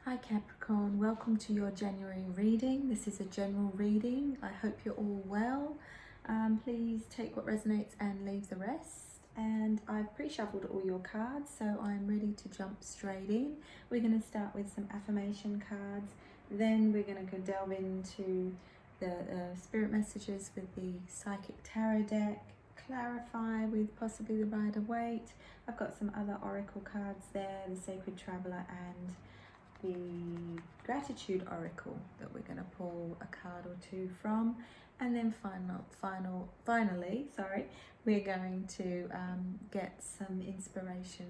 Hi Capricorn, welcome to your January reading. This is a general reading. I hope you're all well. Please take what resonates and leave the rest. And I've pre-shuffled all your cards, so I'm ready to jump straight in. We're going to start with some affirmation cards. Then we're going to go delve into the spirit messages with the psychic tarot deck. Clarify with possibly the Rider Waite. I've got some other oracle cards there, the Sacred Traveler and the Gratitude Oracle that we're going to pull a card or two from, and then finally, we're going to get some inspiration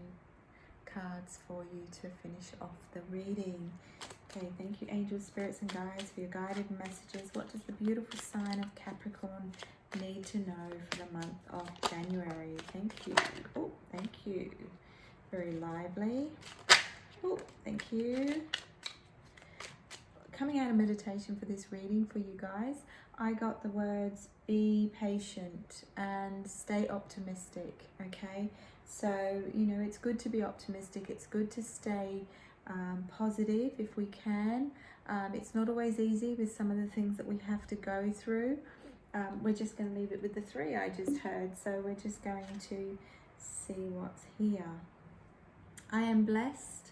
cards for you to finish off the reading. Okay, thank you angels, spirits and guides for your guided messages. What does the beautiful sign of Capricorn need to know for the month of January? Thank you. Oh, thank you. Very lively. Oh, thank you. Coming out of meditation for this reading for you guys, I got the words be patient and stay optimistic, okay? So, it's good to be optimistic. It's good to stay positive if we can. It's not always easy with some of the things that we have to go through. We're just going to leave it with the three I just heard. So we're just going to see what's here. I am blessed,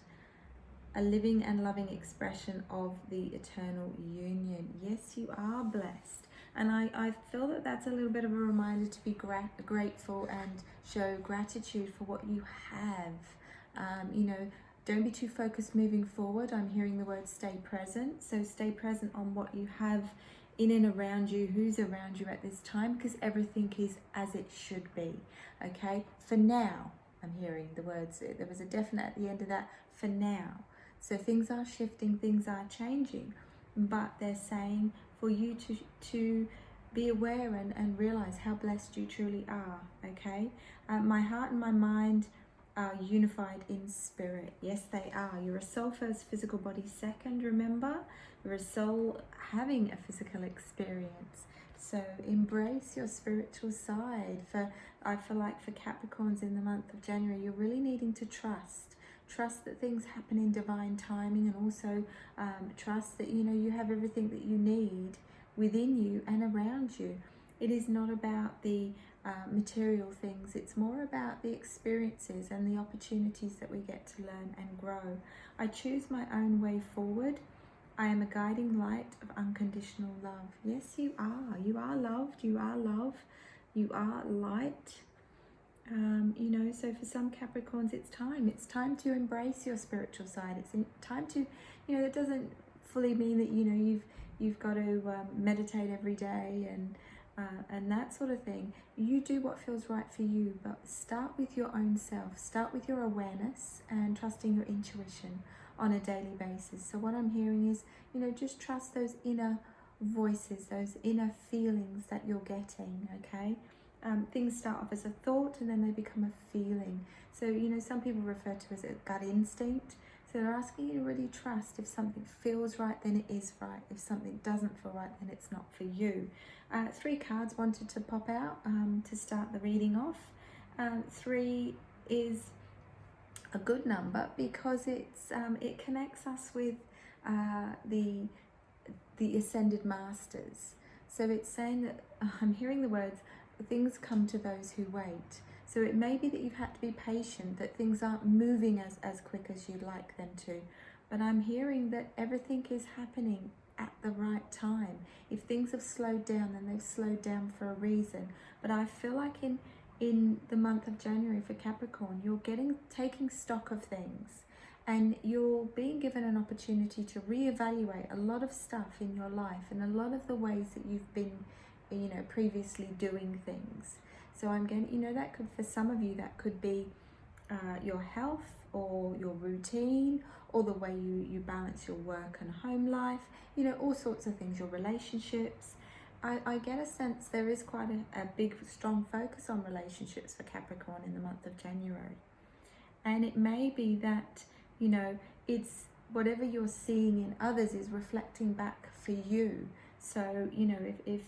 a living and loving expression of the eternal union. Yes, you are blessed. And I feel that that's a little bit of a reminder to be grateful and show gratitude for what you have. Don't be too focused moving forward. I'm hearing the word stay present. So stay present on what you have in and around you, who's around you at this time, because everything is as it should be, okay? For now, I'm hearing the words, there was a definite at the end of that, for now. So things are shifting, things are changing, but they're saying for you to be aware and realize how blessed you truly are, okay? My heart and my mind are unified in spirit. Yes, they are. You're a soul first, physical body second, remember? You're a soul having a physical experience. So embrace your spiritual side. I feel like for Capricorns in the month of January, you're really needing to trust that things happen in divine timing, and also trust that you have everything that you need within you and around you. It is not about the material things, it's more about the experiences and the opportunities that we get to learn and grow. I choose my own way forward. I am a guiding light of unconditional love. Yes, you are. You are loved. You are love. You are light. So for some Capricorns, it's time to embrace your spiritual side. It's time to, it doesn't fully mean that, you've got to meditate every day and that sort of thing. You do what feels right for you, but start with your own self. Start with your awareness and trusting your intuition on a daily basis. So what I'm hearing is, just trust those inner voices, those inner feelings that you're getting, okay? Things start off as a thought and then they become a feeling. So, some people refer to as a gut instinct. So they're asking you to really trust. If something feels right, then it is right. If something doesn't feel right, then it's not for you. 3 cards wanted to pop out to start the reading off. 3 is a good number because it connects us with the ascended masters. So it's saying that I'm hearing the words, things come to those who wait. So it may be that you've had to be patient, that things aren't moving as quick as you'd like them to. But I'm hearing that everything is happening at the right time. If things have slowed down, then they've slowed down for a reason. But I feel like in the month of January for Capricorn, you're taking stock of things. And you're being given an opportunity to reevaluate a lot of stuff in your life and a lot of the ways that you've been previously doing things. So I'm getting, that could, for some of you, that could be your health or your routine or the way you balance your work and home life, all sorts of things, your relationships. I get a sense there is quite a big, strong focus on relationships for Capricorn in the month of January. And it may be that, it's whatever you're seeing in others is reflecting back for you. So, if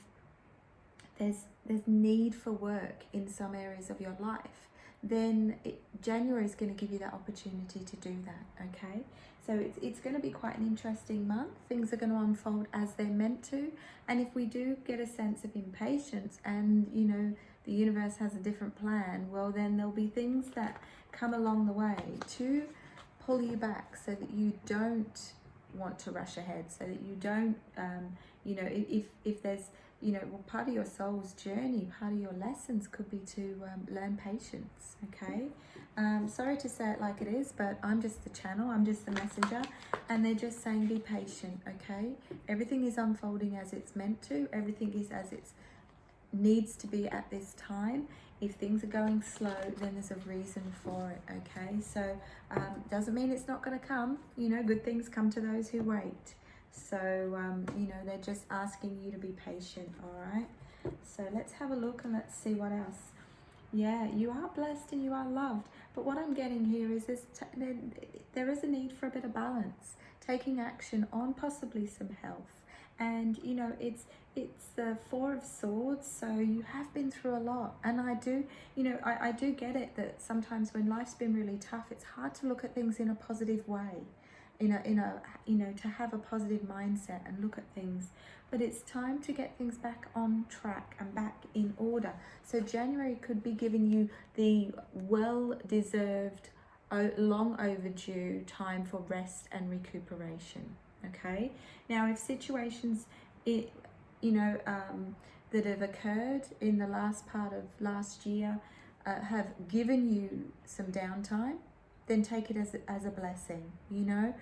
there's need for work in some areas of your life, then January is going to give you that opportunity to do that, okay? So it's going to be quite an interesting month. Things are going to unfold as they're meant to. And if we do get a sense of impatience and, you know, the universe has a different plan, well, then there'll be things that come along the way to pull you back so that you don't want to rush ahead, so that you don't, you know, if there's, you know, well, part of your soul's journey, part of your lessons could be to learn patience, okay? Sorry to say it like it is, but I'm just the channel, I'm just the messenger, and they're just saying be patient, okay? Everything is unfolding as it's meant to, everything is as it needs to be at this time. If things are going slow, then there's a reason for it, okay? So doesn't mean it's not going to come, you know, good things come to those who wait. So, you know, they're just asking you to be patient, all right? So let's have a look and let's see what else. Yeah, you are blessed and you are loved. But what I'm getting here is there is a need for a bit of balance, taking action on possibly some health. And, you know, it's the Four of Swords, so you have been through a lot. And I do, you know, I do get it that sometimes when life's been really tough, it's hard to look at things in a positive way. You know, to have a positive mindset and look at things. But it's time to get things back on track and back in order. So January could be giving you the well-deserved, long overdue time for rest and recuperation. Okay. Now, if situations, you know, that have occurred in the last part of last year have given you some downtime, then take it as a blessing. You know,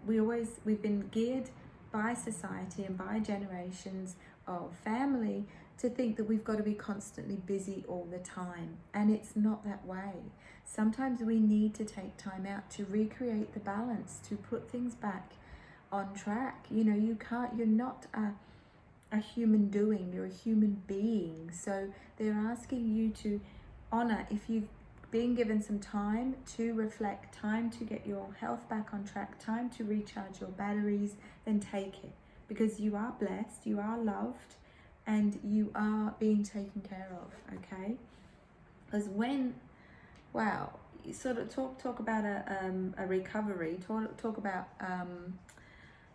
we've been geared by society and by generations of family to think that we've got to be constantly busy all the time, and it's not that way. Sometimes we need to take time out to recreate the balance, to put things back on track. You know, you're not a human doing, you're a human being. So they're asking you to honor, if you've been given some time to reflect, time to get your health back on track, time to recharge your batteries, then take it, because you are blessed, you are loved, and you are being taken care of, okay? Because when, wow, you sort of talk about a recovery, talk about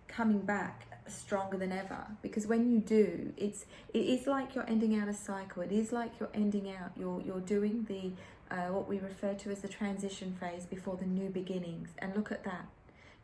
coming back stronger than ever, because when you do, it is like you're ending out a cycle. It is like you're ending out, you're doing the what we refer to as the transition phase before the new beginnings. And look at that,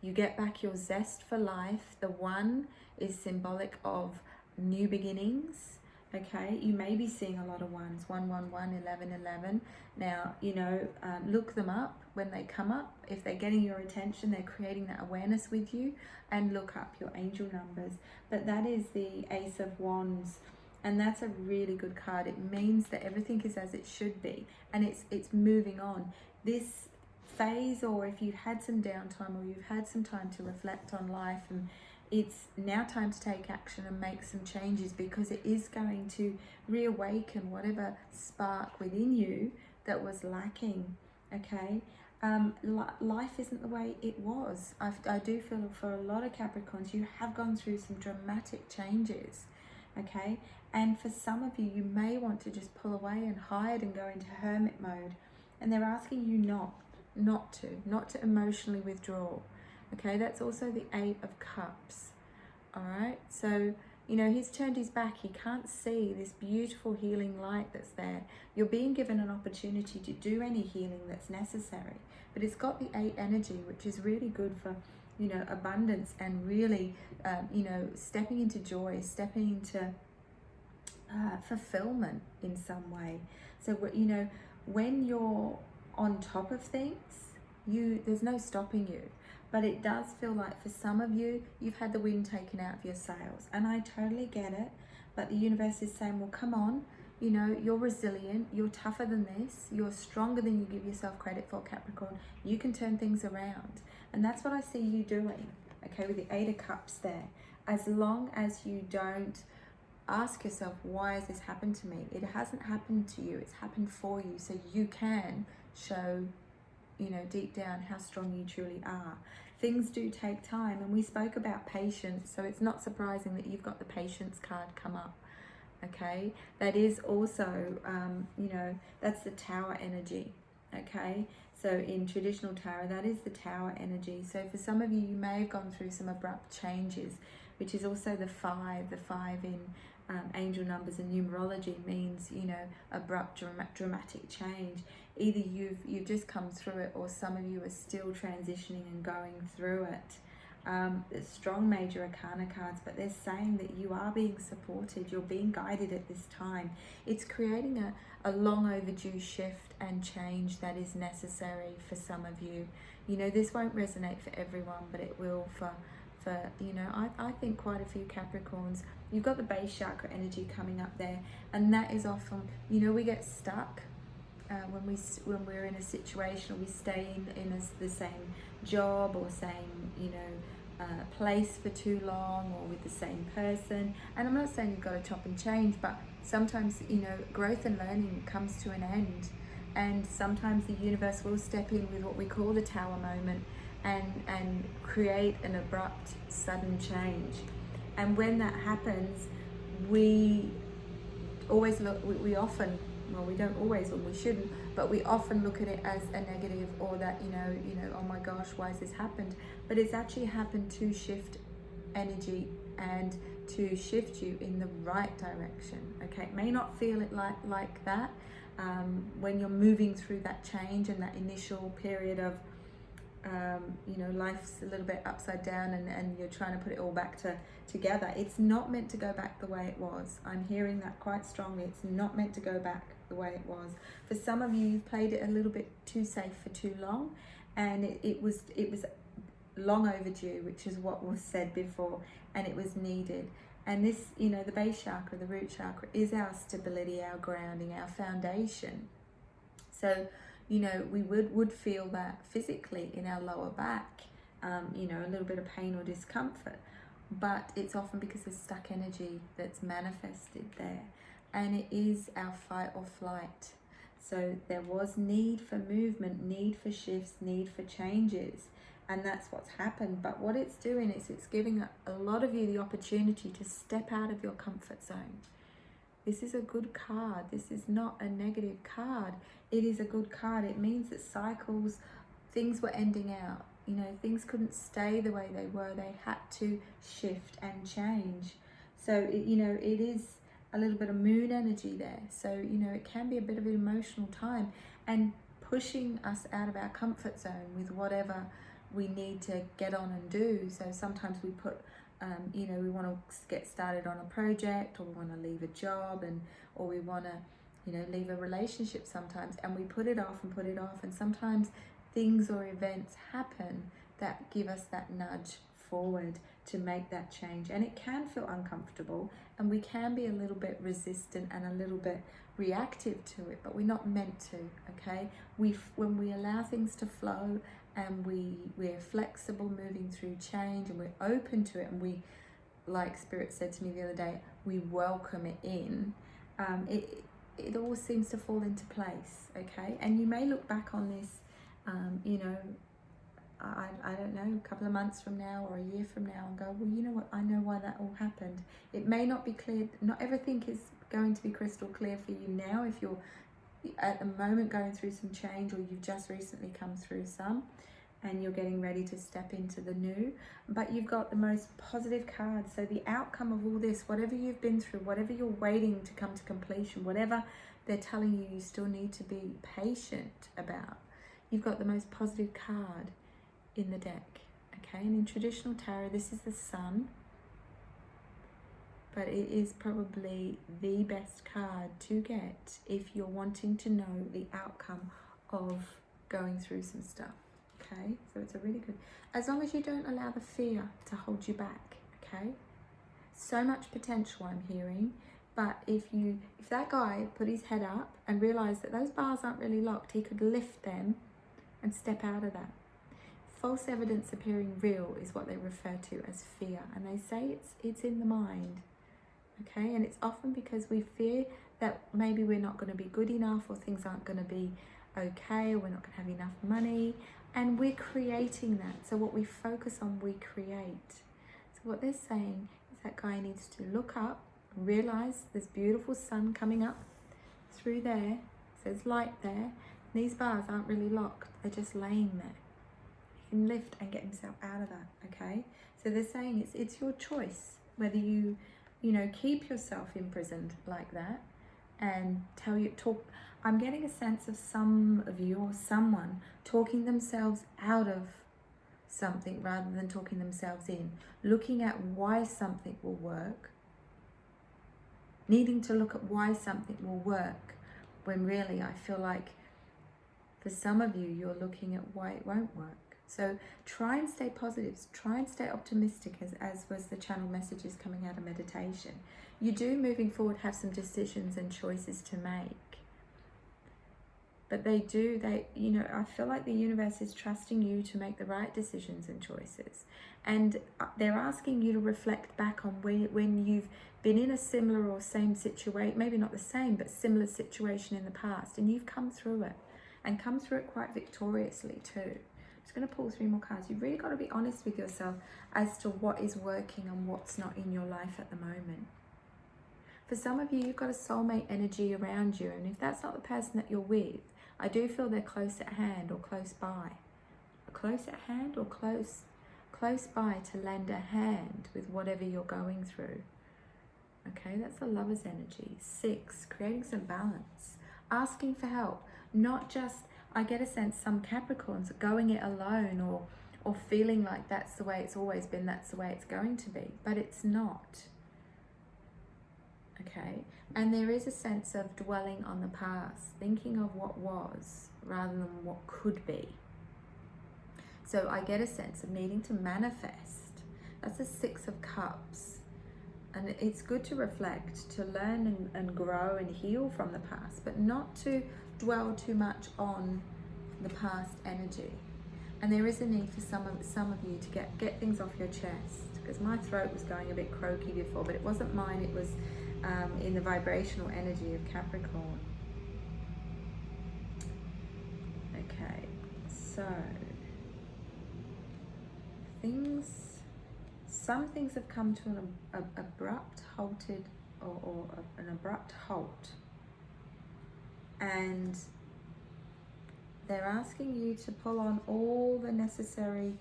you get back your zest for life. The one is symbolic of new beginnings, okay? You may be seeing a lot of ones, 111, 1111. Now, you know, look them up when they come up. If they're getting your attention, they're creating that awareness with you, and look up your angel numbers. But that is the Ace of Wands, and that's a really good card. It means that everything is as it should be, and it's moving on. This phase, or if you've had some downtime or you've had some time to reflect on life, and it's now time to take action and make some changes, because it is going to reawaken whatever spark within you that was lacking, okay? Life isn't the way it was. I do feel for a lot of Capricorns, you have gone through some dramatic changes, okay? And for some of you, you may want to just pull away and hide and go into hermit mode. And they're asking you not to emotionally withdraw. Okay, that's also the Eight of Cups. All right, so, you know, he's turned his back. He can't see this beautiful healing light that's there. You're being given an opportunity to do any healing that's necessary. But it's got the 8 energy, which is really good for, you know, abundance and really, you know, stepping into joy, stepping into fulfillment in some way. So, you know, when you're on top of things, there's no stopping you. But it does feel like for some of you, you've had the wind taken out of your sails. And I totally get it. But the universe is saying, well, come on, you know, you're resilient, you're tougher than this, you're stronger than you give yourself credit for, Capricorn. You can turn things around. And that's what I see you doing, okay, with the 8 of Cups there. As long as you don't ask yourself, why has this happened to me? It hasn't happened to you, it's happened for you. So you can show, you know, deep down how strong you truly are. Things do take time, and we spoke about patience, so it's not surprising that you've got the patience card come up, okay? That is also, you know, that's the Tower energy, okay? So in traditional tarot, that is the Tower energy. So for some of you, you may have gone through some abrupt changes, which is also the 5. The 5 in angel numbers and numerology means, you know, abrupt, dramatic change. Either you've just come through it, or some of you are still transitioning and going through it. There's strong major arcana cards, but they're saying that you are being supported, you're being guided at this time. It's creating a long overdue shift and change that is necessary for some of you. You know, this won't resonate for everyone, but it will for you know, I think quite a few Capricorns. You've got the base chakra energy coming up there, and that is often, you know, we get stuck when we're in a situation, or we stay in the same job or same, you know, place for too long, or with the same person. And I'm not saying you've got to chop and change, but sometimes, you know, growth and learning comes to an end, and sometimes the universe will step in with what we call the Tower moment and create an abrupt, sudden change. And when that happens, we always look, we often, well, we don't always, when we shouldn't, but we often look at it as a negative, or that, you know, oh my gosh, why has this happened? But it's actually happened to shift energy and to shift you in the right direction, okay? It may not feel it like that when you're moving through that change and that initial period of, you know, life's a little bit upside down, and you're trying to put it all back together. It's not meant to go back the way it was. I'm hearing that quite strongly. It's not meant to go back the way it was. For some of you, you've played it a little bit too safe for too long, and it was long overdue, which is what was said before, and it was needed. And this, you know, the base chakra, the root chakra, is our stability, our grounding, our foundation. So, you know, we would feel that physically in our lower back, you know, a little bit of pain or discomfort, but it's often because of stuck energy that's manifested there. And it is our fight or flight. So there was need for movement, need for shifts, need for changes, and that's what's happened. But what it's doing is it's giving a lot of you the opportunity to step out of your comfort zone. This is a good card. This is not a negative card. It is a good card. It means that cycles, things were ending out. You know, things couldn't stay the way they were. They had to shift and change. So, you know, it is a little bit of moon energy there. So, you know, it can be a bit of an emotional time, and pushing us out of our comfort zone with whatever we need to get on and do. So sometimes we put, you know, we want to get started on a project, or we want to leave a job, or we want to, you know, leave a relationship sometimes, and we put it off and put it off. And sometimes things or events happen that give us that nudge forward to make that change. And it can feel uncomfortable, and we can be a little bit resistant and a little bit reactive to it, but we're not meant to, okay? When we allow things to flow, and we're flexible moving through change, and we're open to it, and we, like Spirit said to me the other day, we welcome it in, it all seems to fall into place, okay? And you may look back on this, you know, I don't know, a couple of months from now or a year from now, and go, well, you know what, I know why that all happened. It may not be clear, not everything is going to be crystal clear for you now if you're at the moment going through some change, or you've just recently come through some and you're getting ready to step into the new. But you've got the most positive card. So the outcome of all this, whatever you've been through, whatever you're waiting to come to completion, whatever they're telling you you still need to be patient about, you've got the most positive card in the deck, okay? And in traditional tarot, this is the Sun, but it is probably the best card to get if you're wanting to know the outcome of going through some stuff, okay? So it's a really good, as long as you don't allow the fear to hold you back, okay? So much potential, I'm hearing, but if that guy put his head up and realized that those bars aren't really locked, he could lift them and step out of that. False evidence appearing real is what they refer to as fear, and they say it's in the mind. Okay, and it's often because we fear that maybe we're not going to be good enough, or things aren't going to be okay, or we're not going to have enough money, and we're creating that. So what we focus on, we create. So what they're saying is that guy needs to look up, realize this beautiful sun coming up through there, there's light there, and These bars aren't really locked, they're just laying there. He can lift and get himself out of that, okay? So they're saying it's your choice whether you keep yourself imprisoned like that and talk. I'm getting a sense of some of you or someone talking themselves out of something rather than talking themselves in, looking at why something will work, needing to look at why something will work, when really I feel like for some of you, you're looking at why it won't work. So try and stay positive, try and stay optimistic, as was the channel messages coming out of meditation. You do, moving forward, have some decisions and choices to make. But I feel like the universe is trusting you to make the right decisions and choices. And they're asking you to reflect back on when you've been in a similar or same situation, maybe not the same, but similar situation in the past, and you've come through it, and come through it quite victoriously too. I'm just going to pull 3 more cards. You've really got to be honest with yourself as to what is working and what's not in your life at the moment. For some of you, you've got a soulmate energy around you, and if that's not the person that you're with, I do feel they're close at hand or close by. Close at hand or close by to lend a hand with whatever you're going through. Okay, that's the Lover's energy. 6, creating some balance. Asking for help. Not just, I get a sense some Capricorns are going it alone or feeling like that's the way it's always been, that's the way it's going to be. But it's not. Okay, and there is a sense of dwelling on the past, thinking of what was rather than what could be. So I get a sense of needing to manifest. That's a 6 of Cups. And it's good to reflect, to learn and grow and heal from the past, but not to dwell too much on the past energy. And there is a need for some of you to get things off your chest, because my throat was going a bit croaky before, but it wasn't mine, it was in the vibrational energy of Capricorn. Okay, so some things have come to an abrupt halted or an abrupt halt, and they're asking you to pull on all the necessary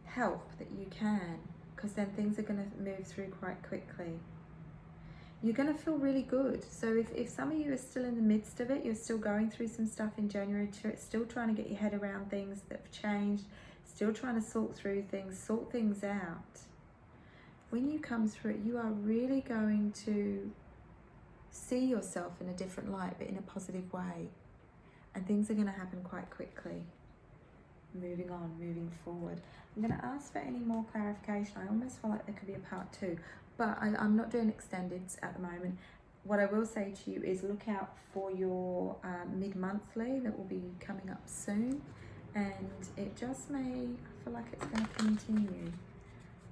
help that you can, because then things are going to move through quite quickly. You're going to feel really good. So if some of you are still in the midst of it, you're still going through some stuff in January, still trying to get your head around things that have changed, still trying to sort things out. When you come through it, you are really going to see yourself in a different light, but in a positive way. And things are going to happen quite quickly. Moving on, moving forward. I'm going to ask for any more clarification. I almost feel like there could be a part 2, but I'm not doing extendeds at the moment. What I will say to you is look out for your mid-monthly that will be coming up soon. And it just may, I feel like it's going to continue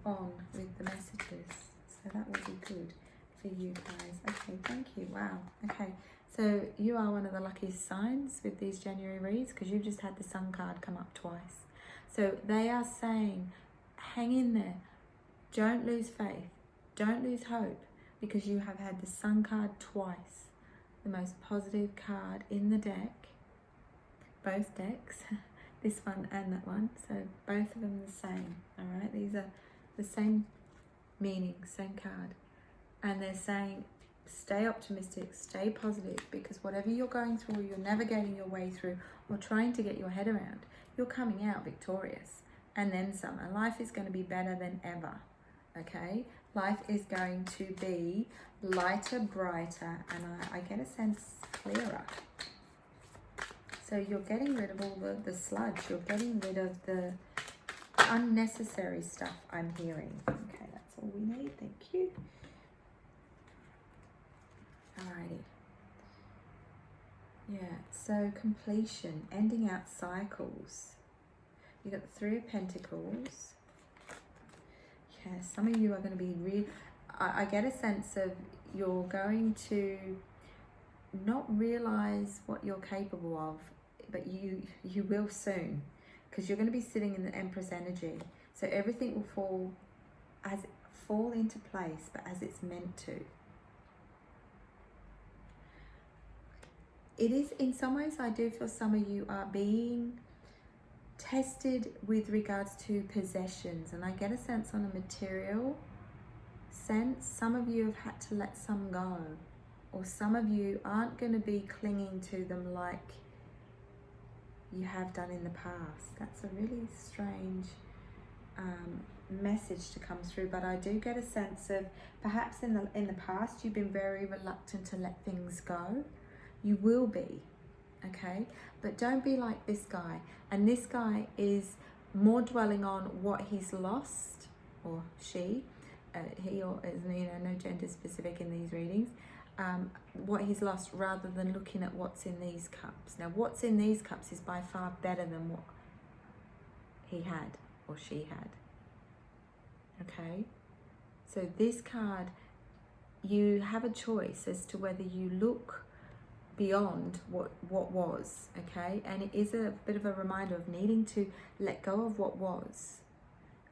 on with the messages. So that will be good for you guys. Okay, thank you. Wow. Okay, so you are one of the luckiest signs with these January reads, because you've just had the Sun card come up twice. So they are saying, hang in there. Don't lose faith. Don't lose hope, because you have had the Sun card twice. The most positive card in the deck. Both decks. This one and that one, so both of them the same. All right, these are the same meaning, same card, and they're saying stay optimistic, stay positive, because whatever you're going through, or you're navigating your way through, or trying to get your head around, you're coming out victorious, and then some. And life is going to be better than ever. Okay, life is going to be lighter, brighter, and I get a sense clearer. So you're getting rid of all the sludge. You're getting rid of the unnecessary stuff I'm hearing. Okay, that's all we need. Thank you. Alrighty. Yeah, so completion, ending out cycles. You got the 3 of Pentacles. Yeah, some of you are going to be I get a sense of you're going to not realize what you're capable of, but you will soon, because you're going to be sitting in the Empress energy. So everything will fall into place, but as it's meant to. it is, in some ways, I do feel some of you are being tested with regards to possessions, and I get a sense on a material sense. Some of you have had to let some go, or some of you aren't going to be clinging to them like you have done in the past. That's a really strange message to come through, but I do get a sense of perhaps in the past you've been very reluctant to let things go. You will be, okay? But don't be like this guy. And this guy is more dwelling on what he's lost, or she, he or, no gender specific in these readings, what he's lost, rather than looking at what's in these cups. Now, what's in these cups is by far better than what he had or she had. Okay? So this card, you have a choice as to whether you look beyond what was, okay? And it is a bit of a reminder of needing to let go of what was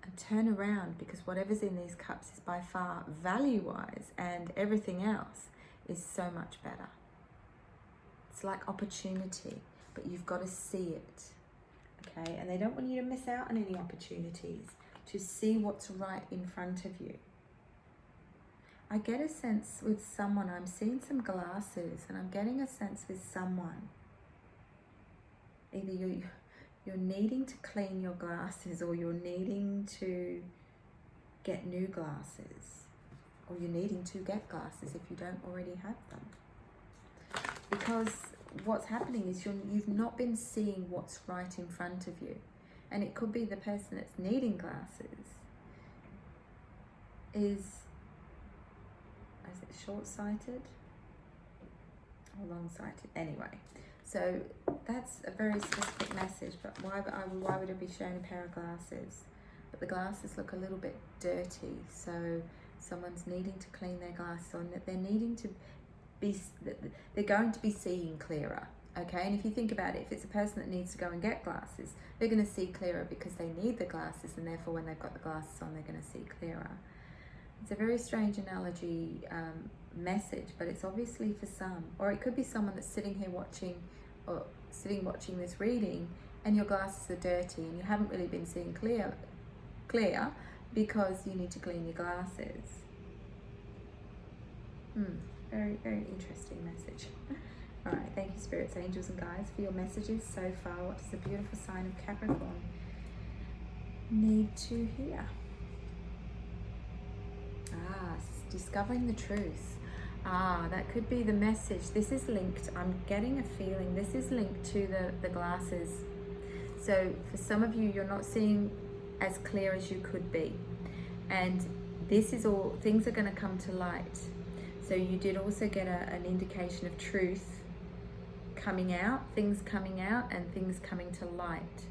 and turn around, because whatever's in these cups is by far, value-wise and everything else, is so much better. It's like opportunity, but you've got to see it, okay? And they don't want you to miss out on any opportunities, to see what's right in front of you. I get a sense with someone, I'm seeing some glasses, and I'm getting a sense with someone, either you're needing to clean your glasses, or you're needing to get new glasses, or you're needing to get glasses if you don't already have them. Because what's happening is you've not been seeing what's right in front of you. And it could be the person that's needing glasses is it short-sighted or long-sighted? Anyway, so that's a very specific message, but why would I be showing a pair of glasses? But the glasses look a little bit dirty, so someone's needing to clean their glasses on, that they're going to be seeing clearer, okay? And if you think about it, if it's a person that needs to go and get glasses, they're going to see clearer because they need the glasses, and therefore when they've got the glasses on, they're going to see clearer. It's a very strange analogy message, but it's obviously for some. Or it could be someone that's sitting here watching this reading, and your glasses are dirty and you haven't really been seeing clear because you need to clean your glasses. Very, very interesting message. All right, thank you, spirits, angels, and guides, for your messages so far. What does the beautiful sign of Capricorn need to hear? Discovering the truth. That could be the message. This is linked, I'm getting a feeling, this is linked to the glasses. So for some of you, you're not seeing as clear as you could be. And this is all, things are going to come to light. So you did also get an indication of truth coming out, things coming out, and things coming to light.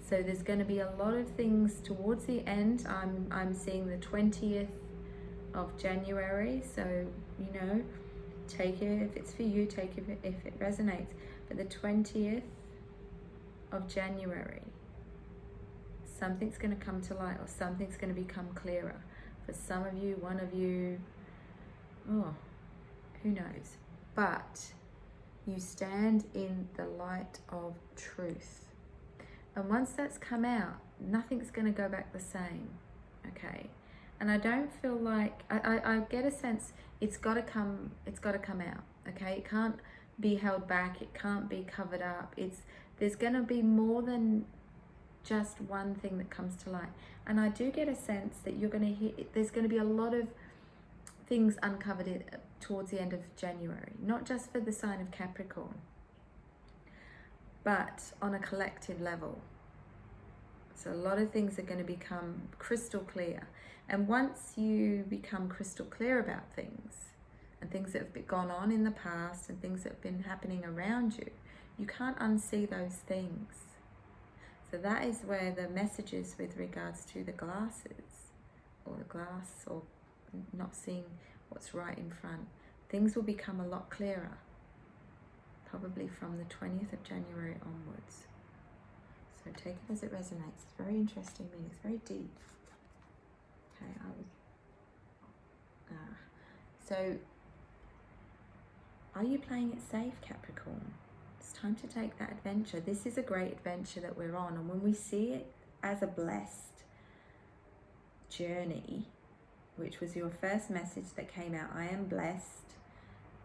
So there's going to be a lot of things towards the end. I'm seeing the 20th of January, so take it if it's for you, take it if it resonates. But the 20th of January, something's going to come to light, or something's going to become clearer. For some of you, one of you, who knows? But you stand in the light of truth. And once that's come out, nothing's going to go back the same, okay? And I don't feel like, I get a sense it's got to come out, okay? It can't be held back, it can't be covered up. There's going to be more than just one thing that comes to light. And I do get a sense that you're going to hear, there's going to be a lot of things uncovered towards the end of January, not just for the sign of Capricorn, but on a collective level. So a lot of things are going to become crystal clear. And once you become crystal clear about things, and things that have gone on in the past, and things that have been happening around you, you can't unsee those things. So that is where the messages with regards to the glasses, or the glass, or not seeing what's right in front, things will become a lot clearer, probably from the 20th of January onwards. So take it as it resonates. It's very interesting meaning. It's very deep. Okay, so are you playing it safe, Capricorn? It's time to take that adventure. This is a great adventure that we're on, and when we see it as a blessed journey, which was your first message that came out, I am blessed,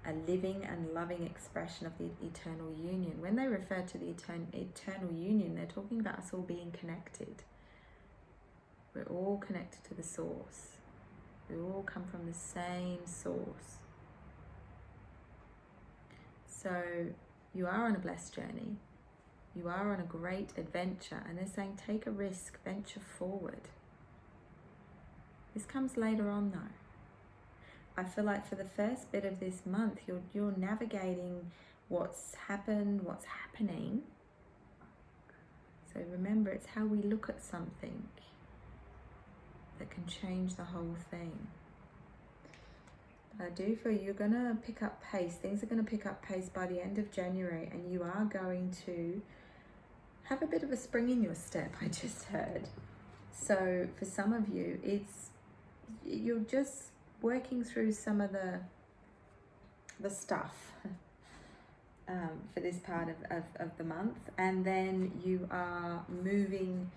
a living and loving expression of the eternal union. When they refer to the eternal union, they're talking about us all being connected. We're all connected to the source. We all come from the same source. So you are on a blessed journey. You are on a great adventure, and they're saying take a risk, venture forward. This comes later on though. I feel like for the first bit of this month, you're navigating what's happened, what's happening. So remember, it's how we look at something that can change the whole thing. But I do feel you're going to pick up pace. Things are going to pick up pace by the end of January, and you are going to have a bit of a spring in your step, I just heard. So for some of you, you're just working through some of the stuff for this part of the month, and then you are moving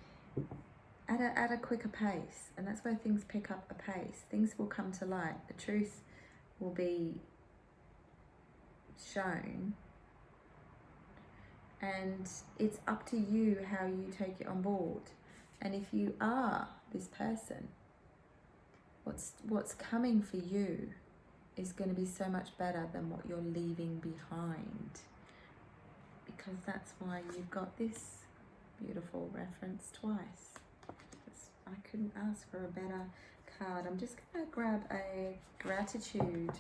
at a quicker pace, and that's where things pick up a pace. Things will come to light. The truth will be shown, and it's up to you how you take it on board. And if you are this person, what's coming for you is going to be so much better than what you're leaving behind, because that's why you've got this beautiful reference twice. I couldn't ask for a better card. I'm just going to grab a gratitude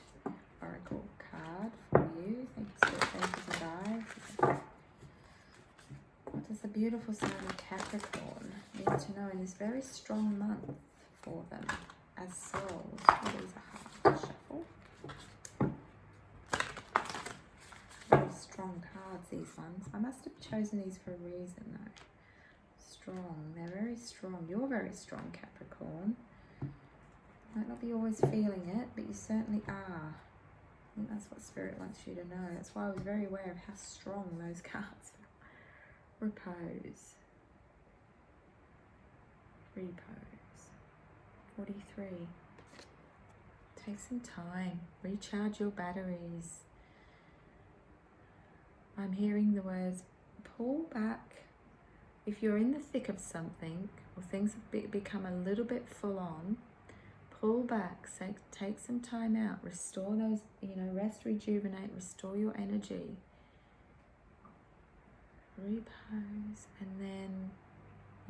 oracle card for you. Thank you, guys. What does the beautiful sign of Capricorn need to know in this very strong month for them as souls? What is a heart shuffle? Very strong cards, these ones. I must have chosen these for a reason though. Strong. They're very strong. You're very strong, Capricorn. Might not be always feeling it, but you certainly are. I think that's what Spirit wants you to know. That's why I was very aware of how strong those cards were. Repose. Repose. 43. Take some time. Recharge your batteries. I'm hearing the words pull back. If you're in the thick of something, or things have become a little bit full on, pull back, take some time out, restore those, rest, rejuvenate, restore your energy. Repose, and then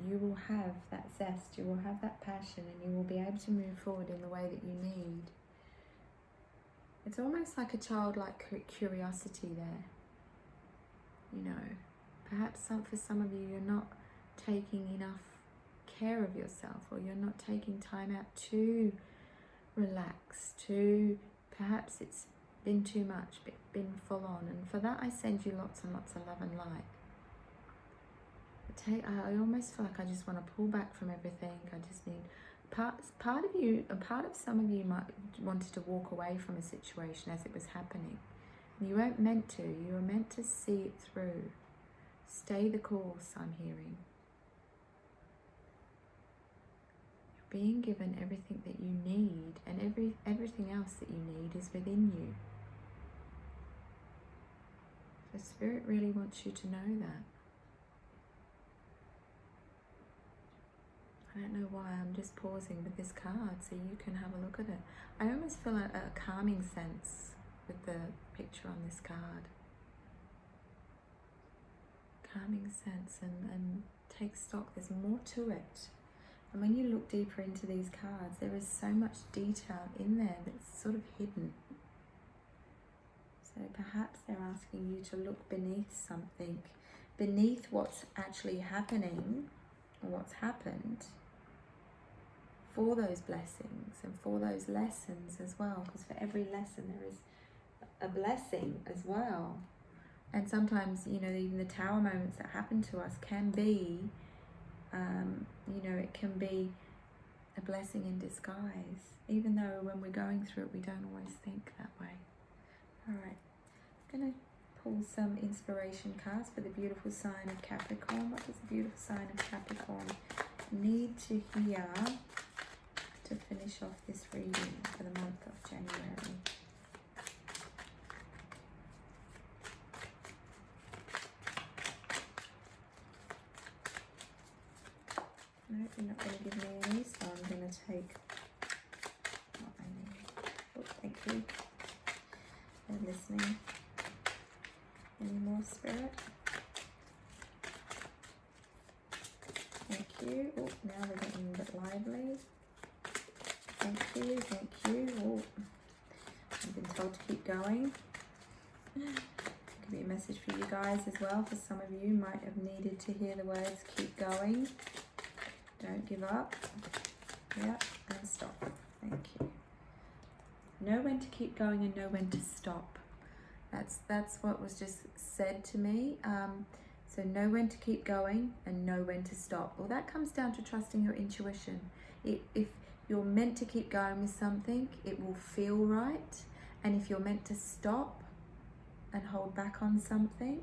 you will have that zest, you will have that passion, and you will be able to move forward in the way that you need. It's almost like a childlike curiosity there, Perhaps for some of you, you're not taking enough care of yourself, or you're not taking time out to relax, perhaps it's been too much, been full on. And for that, I send you lots and lots of love and light. I almost feel like I just want to pull back from everything. I just need part of some of you might wanted to walk away from a situation as it was happening. And you weren't meant to. You were meant to see it through. Stay the course, I'm hearing. You're being given everything that you need, and everything else that you need is within you. The Spirit really wants you to know that. I don't know why, I'm just pausing with this card so you can have a look at it. I almost feel a calming sense with the picture on this card. Calming sense, and take stock. There's more to it. And when you look deeper into these cards, there is so much detail in there that's sort of hidden. So perhaps they're asking you to look beneath something, beneath what's actually happening, or what's happened, for those blessings and for those lessons as well. Because for every lesson there is a blessing as well. And sometimes, even the tower moments that happen to us can be, it can be a blessing in disguise. Even though when we're going through it, we don't always think that way. All right, I'm going to pull some inspiration cards for the beautiful sign of Capricorn. What does the beautiful sign of Capricorn need to hear to finish off this reading for the month of January? No, you're not going to give me any, so I'm going to take what I need. Oh, thank you. They're listening. Any more, Spirit? Thank you. Oh, now we're getting a bit lively. Thank you, thank you. Oh, I've been told to keep going. Could be a message for you guys as well. For some of you might have needed to hear the words keep going. Don't give up. Yeah, and stop. Thank you. Know when to keep going and know when to stop. That's what was just said to me. So know when to keep going and know when to stop. Well, that comes down to trusting your intuition. If you're meant to keep going with something, it will feel right. And if you're meant to stop and hold back on something,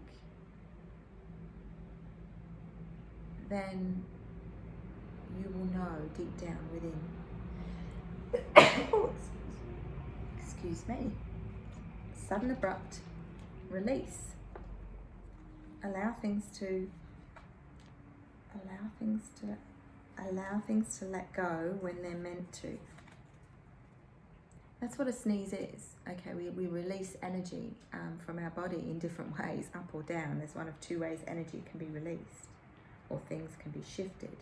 then you will know deep down within. Oh, excuse me. Sudden abrupt release. Allow things to let go when they're meant to. That's what a sneeze is. Okay, we release energy from our body in different ways, up or down. There's one of two ways energy can be released, or things can be shifted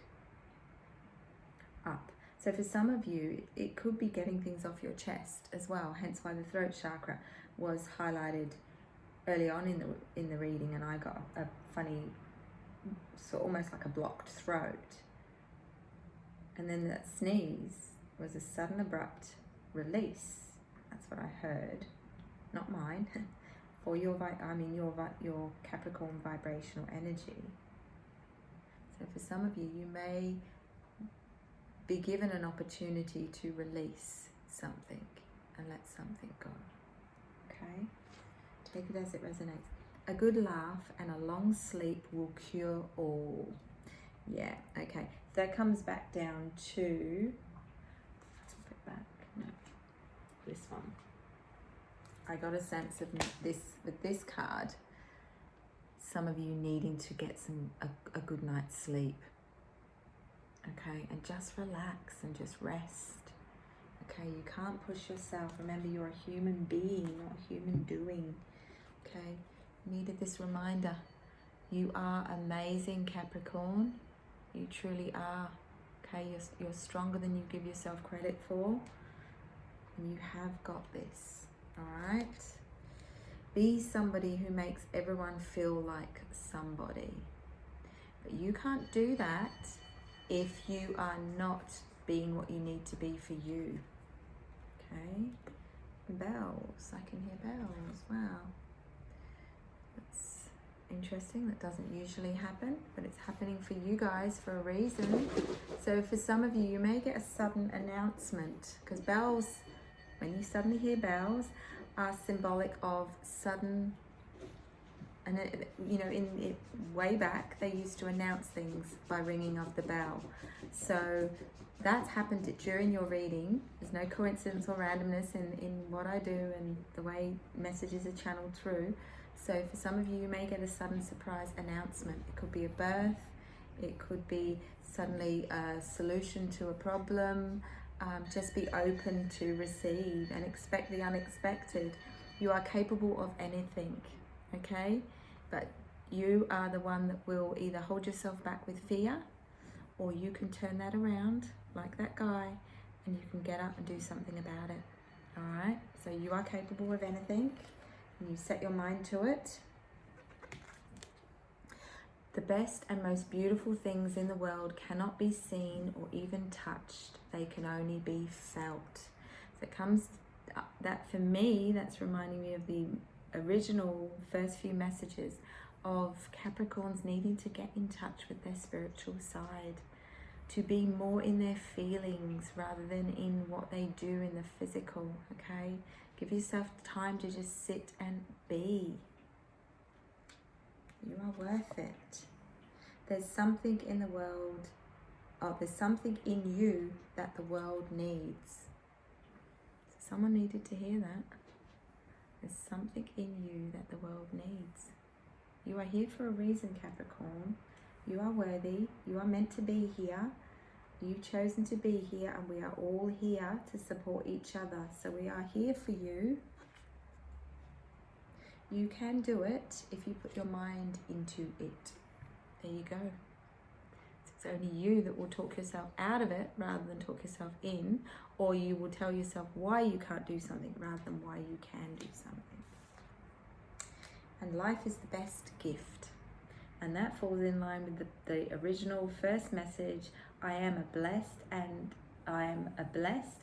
up. So for some of you, it could be getting things off your chest as well, hence why the throat chakra was highlighted early on in the reading, and I got a funny, so almost like a blocked throat. And then that sneeze was a sudden abrupt release. That's what I heard, not mine, for your Capricorn vibrational energy. So for some of you, you may be given an opportunity to release something and let something go. Okay? Take it as it resonates. A good laugh and a long sleep will cure all. Yeah, okay. That comes back down to, put back, no, this one. I got a sense of this, with this card, some of you needing to get a good night's sleep. Okay, and just relax and just rest. Okay, you can't push yourself. Remember, you're a human being, not a human doing. Okay, needed this reminder. You are amazing, Capricorn. You truly are. Okay, you're stronger than you give yourself credit for. And you have got this. All right? Be somebody who makes everyone feel like somebody. But you can't do that if you are not being what you need to be for you. Okay? Bells. I can hear bells. Wow. That's interesting. That doesn't usually happen, but it's happening for you guys for a reason. So for some of you, you may get a sudden announcement, because bells, when you suddenly hear bells, are symbolic of sudden. And way back, they used to announce things by ringing of the bell. So that's happened during your reading. There's no coincidence or randomness in what I do and the way messages are channeled through. So for some of you, you may get a sudden surprise announcement. It could be a birth. It could be suddenly a solution to a problem. Just be open to receive and expect the unexpected. You are capable of anything. Okay, but you are the one that will either hold yourself back with fear, or you can turn that around like that guy and you can get up and do something about it. All right, so you are capable of anything and you set your mind to it. The best and most beautiful things in the world cannot be seen or even touched. They can only be felt. So it comes, that for me, that's reminding me of the original first few messages of Capricorns needing to get in touch with their spiritual side, to be more in their feelings rather than in what they do in the physical. Okay, give yourself time to just sit and be. You are worth it. There's something in the world, there's something in you that the world needs. Someone needed to hear that. There's something in you that the world needs. You are here for a reason, Capricorn. You are worthy. You are meant to be here. You've chosen to be here, and we are all here to support each other. So we are here for you. You can do it if you put your mind into it. There you go. It's only you that will talk yourself out of it rather than talk yourself in, or you will tell yourself why you can't do something rather than why you can do something. And life is the best gift. And that falls in line with the original first message. I am a blessed,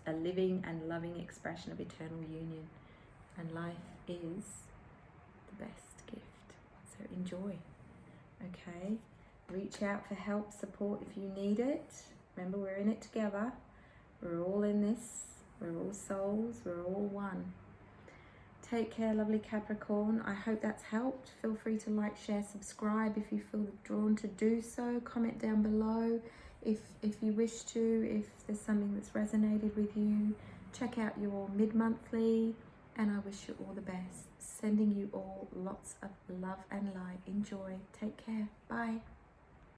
a living and loving expression of eternal union. And life is the best gift. So enjoy. Okay? Reach out for help, support if you need it. Remember, we're in it together. We're all in this. We're all souls. We're all one. Take care, lovely Capricorn. I hope that's helped. Feel free to like, share, subscribe if you feel drawn to do so. Comment down below if you wish to, if there's something that's resonated with you. Check out your mid-monthly, and I wish you all the best. Sending you all lots of love and light. Enjoy. Take care. Bye.